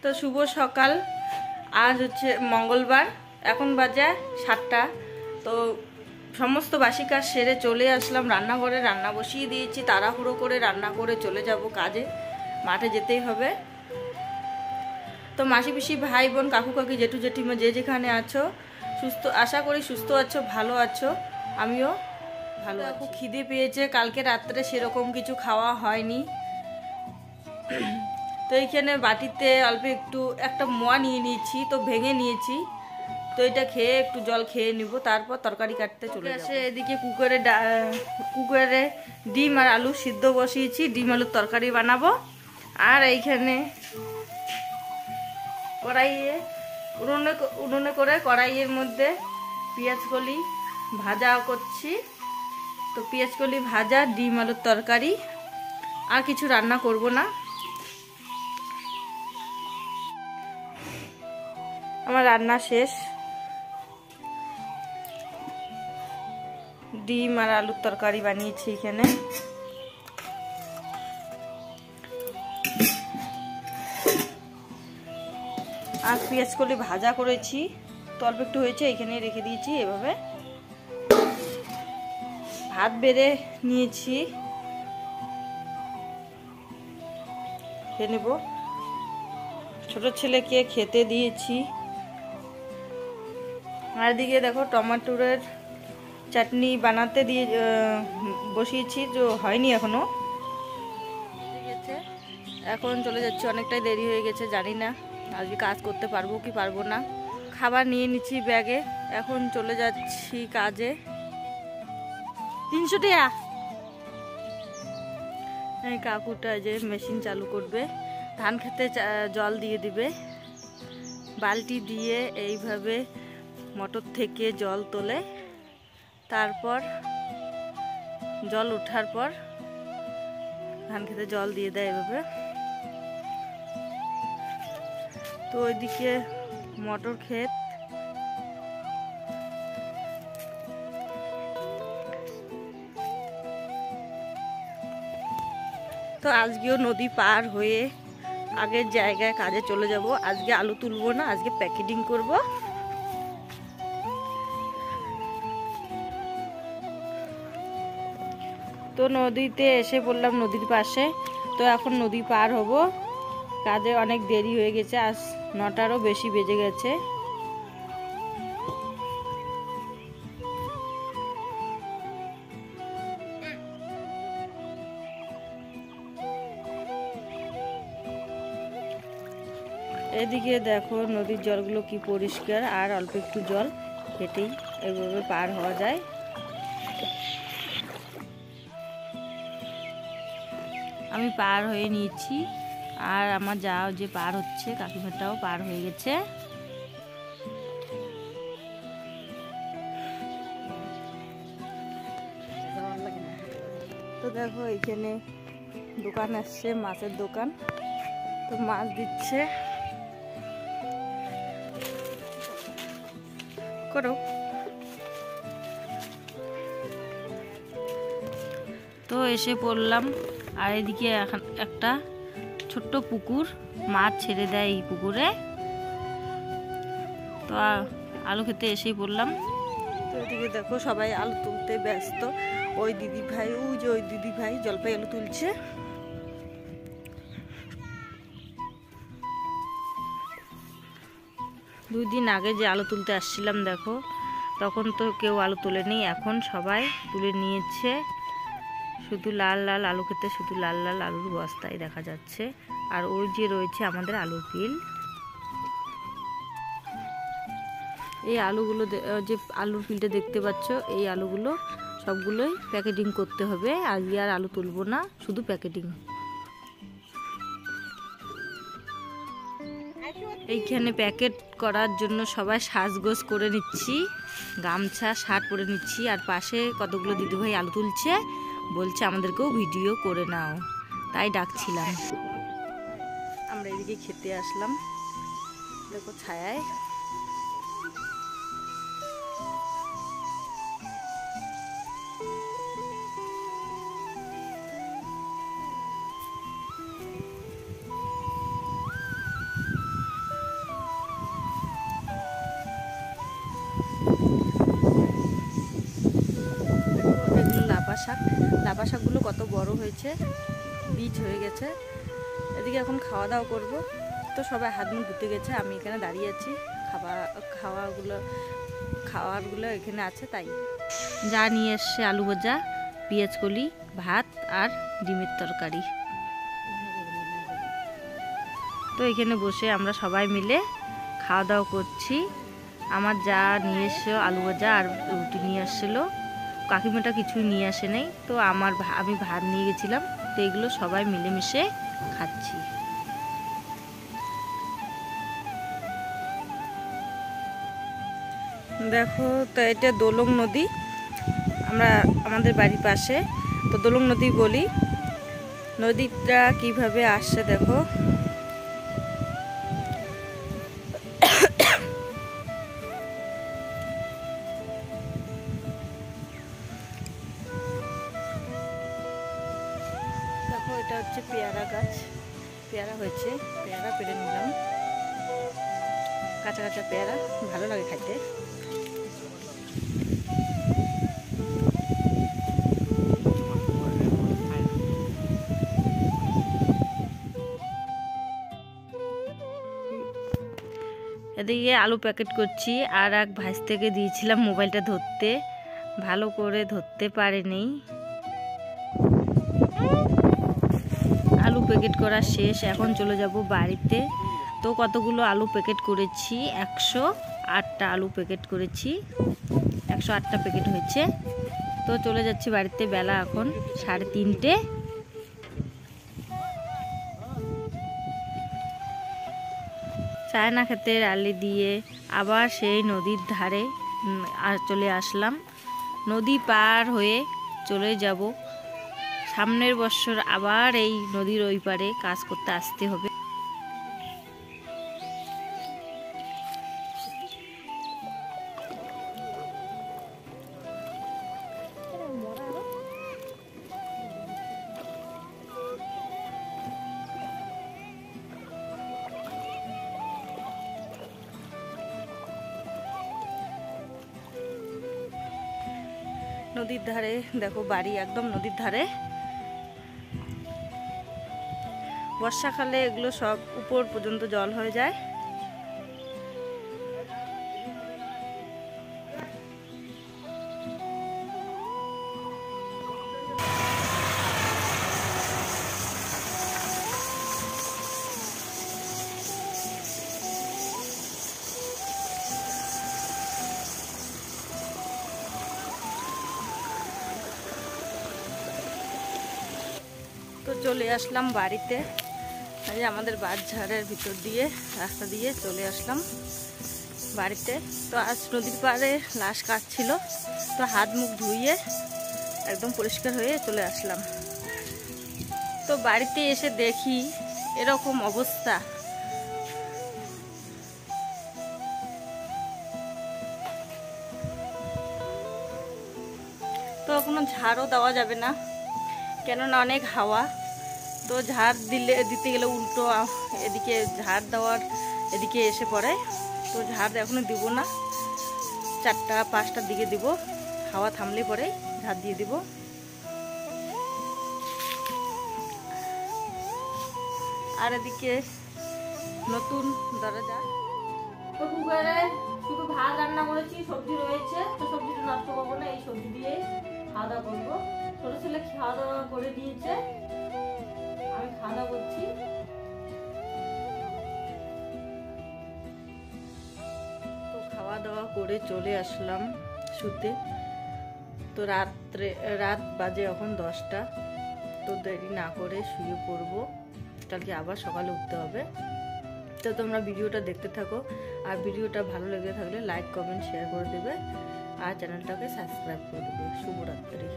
তো শুভ সকাল। আজ হচ্ছে মঙ্গলবার, এখন বাজে 7টা। তো সমস্ত বাসি কাজ সেরে চলে আসলাম রান্নাঘরে। রান্না বসিয়ে দিয়েছি, তাড়াহুড়ো করে রান্না করে চলে যাব কাজে, মাঠে যেতেই হবে। তো মাসি পিসি, ভাই বোন, কাকু কাকি, জেঠু জেঠিমা যে যেখানে আছো, সুস্থ আশা করি সুস্থ আছো, ভালো আছো। আমিও ভালো আছি। খুব খিদে পেয়েছে, কালকে রাত্রে সেরকম কিছু খাওয়া হয়নি। তো এইখানে বাটিতে অল্প একটু একটা মোয়া নিয়ে নিয়েছি, তো ভেঙে নিয়েছি। তো এটা খেয়ে একটু জল খেয়ে নিব, তারপর তরকারি কাটতে চলে আসে। এদিকে কুকারে ডিম আর আলু সিদ্ধ বসিয়েছি, ডিম আলুর তরকারি বানাবো। আর এইখানে কড়াইয়ে উনুনে করে কড়াইয়ের মধ্যে পেঁয়াজ কলি ভাজা করছি। তো পেঁয়াজ কলি ভাজা, ডিম আলুর তরকারি, আর কিছু রান্না করব না। আমার রান্না শেষ। ডিম আর আলুর তরকারি বানিয়েছি এখানে। আর পেঁয়াজ কলি ভাজা করেছি, তো অল্প একটু হয়েছে, এখানে রেখে দিয়েছি। এভাবে ভাত বেড়ে নিয়েছি, খেয়ে নেব। ছোট ছেলেকে খেতে দিয়েছি। আর এদিকে দেখো টমেটোর চাটনি বানাতে দিয়ে বসিয়েছি, যে হয়নি এখনো। এখন চলে যাচ্ছি, অনেকটাই দেরি হয়ে গেছে, জানি না আজকে কাজ করতে পারবো কি পারবো না। খাবার নিয়ে নিচ্ছি ব্যাগে, এখন চলে যাচ্ছি কাজে। 300 টাকা। এই কাকুটা যে মেশিন চালু করবে, ধান খেতে জল দিয়ে দিবে। বালতি দিয়ে এইভাবে মোটর থেকে জল তোলে, তারপর জল ওঠার পর ধান খেতে জল দিয়ে দেয় এভাবে। তো ওইদিকে মটর ক্ষেত। তো আজকেও নদী পার হয়ে আগের জায়গায় কাজে চলে যাব। আজকে আলু তুলবো না, আজকে প্যাকেটিং করব। তো নদীতে এসে পড়লাম, নদীর পাশে। তো এখন নদী পার হব, কাজে অনেক দেরি হয়ে গেছে, আজ 9টারও বেশি বেজে গেছে। এদিকে দেখো নদীর জলগুলো কি পরিষ্কার, আর অল্প একটু জল হেঁটেই এভাবে পার হওয়া যায়। আমি পার হয়ে নিয়েছি, আর আমার যাও যে পার হচ্ছে, কাকিমাটাও পার হয়ে গেছে। তো দেখো এখানে দোকান আসছে, মাছের দোকান। তো মাছ দিচ্ছে, করো। তো এসে পড়লাম, আর এদিকে এখন একটা ছোট্ট পুকুর, মাছ ছেড়ে দেয় এই পুকুরে। তো আলু খেতে এসেই পড়লাম। তো এদিকে দেখো সবাই আলু তুলতে ব্যস্ত। ওই দিদি ভাই, ওই যে ওই দিদি ভাই জলপাই আলু তুলছে। দুই দিন আগে যে আলু তুলতে আসছিলাম দেখো, তখন তো কেউ আলু তোলেনি, এখন সবাই তুলে নিয়েছে। শুধু লাল লাল আলু খেতে, শুধু লাল লাল আলুর বস্তাই দেখা যাচ্ছে। আর ওই যে রয়েছে আমাদের আলুর পিল। এই আলুগুলো, যে আলুর পিলটা দেখতে পাচ্ছ, এই আলুগুলো সবগুলোই প্যাকেটিং করতে হবে। আজকে আর আলু তুলবো না, শুধু প্যাকেটিং। এইখানে প্যাকেট করার জন্য সবাই সাজগোজ করে নিচ্ছি, গামছা শার্ট পরে নিচ্ছি। আর পাশে কতগুলো দিদিভাই আলু তুলছে, বলছে আমাদেরকেও ভিডিও করে নাও, তাই ডাকছিলাম। আমরা এদিকে খেতে আসলাম, দেখো ছায়ায়। শাক। লাফা শাকগুলো কত বড় হয়েছে, বীজ হয়ে গেছে। এদিকে এখন খাওয়া দাওয়া করব। তো সবাই হাত মুখ ধুতে গেছে, আমি এখানে দাঁড়িয়ে আছি। খাওয়ারগুলো এখানে আছে। তাই যা নিয়ে এসছে আলু ভাজা, পেঁয়াজ কলি, ভাত আর ডিমের তরকারি। তো এখানে বসে আমরা সবাই মিলে খাওয়া দাওয়া করছি। আমার যা নিয়ে এসছে আলু ভাজা আর রুটি নিয়ে আসছিলো, কাকিমাটা কিছুই নিয়ে আসে নাই। তো আমি ভাত নিয়ে গেছিলাম। তো এগুলো সবাই মিলেমিশে খাচ্ছি। দেখো, তো এটা দোলং নদী, আমাদের বাড়ির পাশে। তো দোলং নদী বলি। নদীটা কিভাবে আসছে দেখো। দেখো, এটা হচ্ছে পেয়ারা গাছ। পেয়ারা হয়েছে, পেয়ারা পেরে নিলাম। কাঁচা কাঁচা পেয়ারা ভালো লাগে খাইতে। এদিকে আলু প্যাকেট করছি। আর এক ভাইস থেকে দিয়েছিলাম মোবাইলটা ধরতে, ভালো করে ধরতে পারেনি। আলু প্যাকেট করা শেষ, এখন চলে যাব বাড়িতে। তো কতগুলো আলু প্যাকেট করেছি, 108টা আলু প্যাকেট করেছি, 108টা প্যাকেট হয়েছে। তো চলে যাচ্ছি বাড়িতে। বেলা এখন 3:30। চায়না ক্ষেতের আলি দিয়ে আবার সেই নদীর ধারে চলে আসলাম। নদী পার হয়ে চলে যাব। সামনের বছর আবার এই নদীর ওই পারে কাজ করতে আসতে হবে। নদীর ধারে দেখো বাড়ি, একদম নদীর ধারে। বর্ষাকালে এগুলো সব উপর পর্যন্ত জল হয়ে যায়। তো চলে আসলাম বাড়িতে। এই আমাদের বাঁশঝাড়ের ভিতর দিয়ে রাস্তা দিয়ে চলে আসলাম বাড়িতে। তো আজ নদীর পাড়ে লাশ কাটছিল, তো হাত মুখ ধুইয়ে একদম পরিষ্কার হয়ে চলে আসলাম। তো বাড়িতে এসে দেখি এরকম অবস্থা। তো কোনো ঝাড়ও দেওয়া যাবে না, কেননা অনেক হাওয়া। তো ঝাড় দিতে গেলে উল্টো এদিকে ঝাড় দেওয়ার এদিকে এসে পড়ে। তো ঝাড় এখনো দিব না, 4টা 5টার দিকে দিব। হাওয়া থামলে পরে ঝাড় দিয়ে দিব। আর এদিকে নতুন দরজা। তো কুকারে শুধু ভাত রান্না করেছি, সবজি রয়েছে। তো সবজিটা নষ্ট করবো না, এই সবজি দিয়ে খাওয়া দাওয়া করবো। ছোট ছেলে খাওয়া দাওয়া করে দিয়েছে, আমি খাওয়া দাওয়া করছি। তো খাওয়া দাওয়া করে চলে আসলাম শুতে। তো রাত বাজে এখন 10টা। তো দেরি না করে শুয়ে পড়বো, কালকে আবার সকালে উঠতে হবে। তো তোমরা ভিডিওটা দেখতে থাকো। আর ভিডিওটা ভালো লেগে থাকলে লাইক কমেন্ট শেয়ার করে দেবে, আর চ্যানেলটাকে সাবস্ক্রাইব করে দেবে। শুভরাত্রি।